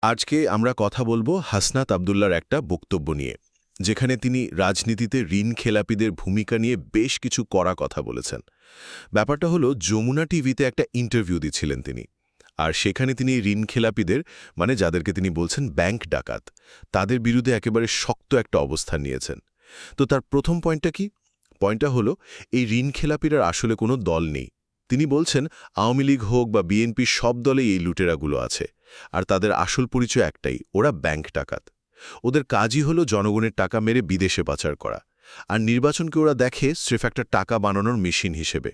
আজকে আমরা কথা বলবো হাসনাত আব্দুল্লাহর একটা বক্তব্য নিয়ে, যেখানে তিনি রাজনীতিতে ঋণ খেলাপিদের ভূমিকা নিয়ে বেশ কিছু কড়া কথা বলেছেন। ব্যাপারটা হলো, যমুনা টিভিতে একটা ইন্টারভিউ দিচ্ছিলেন তিনি, আর সেখানে তিনি ঋণ খেলাপিদের, মানে যাদেরকে তিনি বলছেন ব্যাংক ডাকাত, তাদের বিরুদ্ধে একেবারে শক্ত একটা অবস্থান নিয়েছেন। তো তার প্রথম পয়েন্টটা কি? পয়েন্টটা হলো, এই ঋণ খেলাপিরার আসলে কোনো দল নেই। তিনি বলছেন আওয়ামী লীগ হোক বা বিএনপি, সব দলেই এই লুটেরাগুলো আছে, আর তাদের আসল পরিচয় একটাই, ওরা ব্যাংক ডাকাত। ওদের কাজই হলো জনগণের টাকা মেরে বিদেশে পাচার করা, আর নির্বাচনকে ওরা দেখে স্রেফ একটা টাকা বানানোর মেশিন হিসেবে।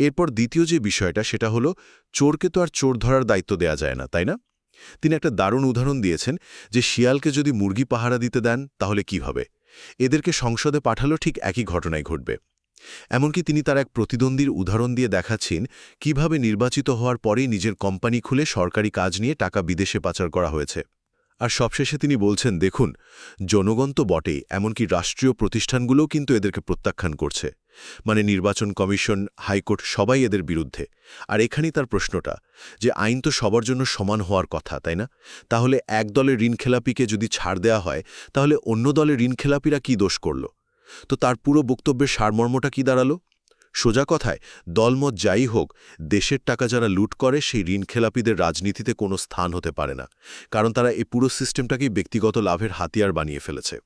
এরপর দ্বিতীয় যে বিষয়টা, সেটা হলো, চোরকে তো আর চোর ধরার দায়িত্ব দেয়া যায় না, তাই না? তিনি একটা দারুণ উদাহরণ দিয়েছেন যে শিয়ালকে যদি মুরগি পাহারা দিতে দেন তাহলে কি হবে। এদেরকে সংসদে পাঠালো, ঠিক একই ঘটনাই ঘটবে। এমনকি তিনি তার এক প্রতিদ্বন্দ্বীর উদাহরণ দিয়ে দেখাচ্ছেন কিভাবে নির্বাচিত হওয়ার পরেই নিজের কোম্পানি খুলে সরকারি কাজ নিয়ে টাকা বিদেশে পাচার করা হয়েছে। আর সবশেষে তিনি বলছেন, দেখুন, জনগণ তো বটেই, এমনকি রাষ্ট্রীয় প্রতিষ্ঠানগুলোও কিন্তু এদেরকে প্রত্যাখ্যান করছে। মানে নির্বাচন কমিশন, হাইকোর্ট, সবাই এদের বিরুদ্ধে। আর এখানেই তার প্রশ্নটা, যে আইন তো সবার জন্য সমান হওয়ার কথা, তাই না? তাহলে এক দলের ঋণখেলাপিকে যদি ছাড় দেওয়া হয়, তাহলে অন্য দলের ঋণখেলাপিরা কি দোষ করল? তো তার পুরো বক্তব্যের সারমর্মটা কি দাঁড়ালো? সোজা কথায়, দলমত যাই হোক, দেশের টাকা যারা লুট করে সেই ঋণখেলাপিদের রাজনীতিতে কোনো স্থান হতে পারে না, কারণ তারা এই পুরো সিস্টেমটাকেই ব্যক্তিগত লাভের হাতিয়ার বানিয়ে ফেলেছে।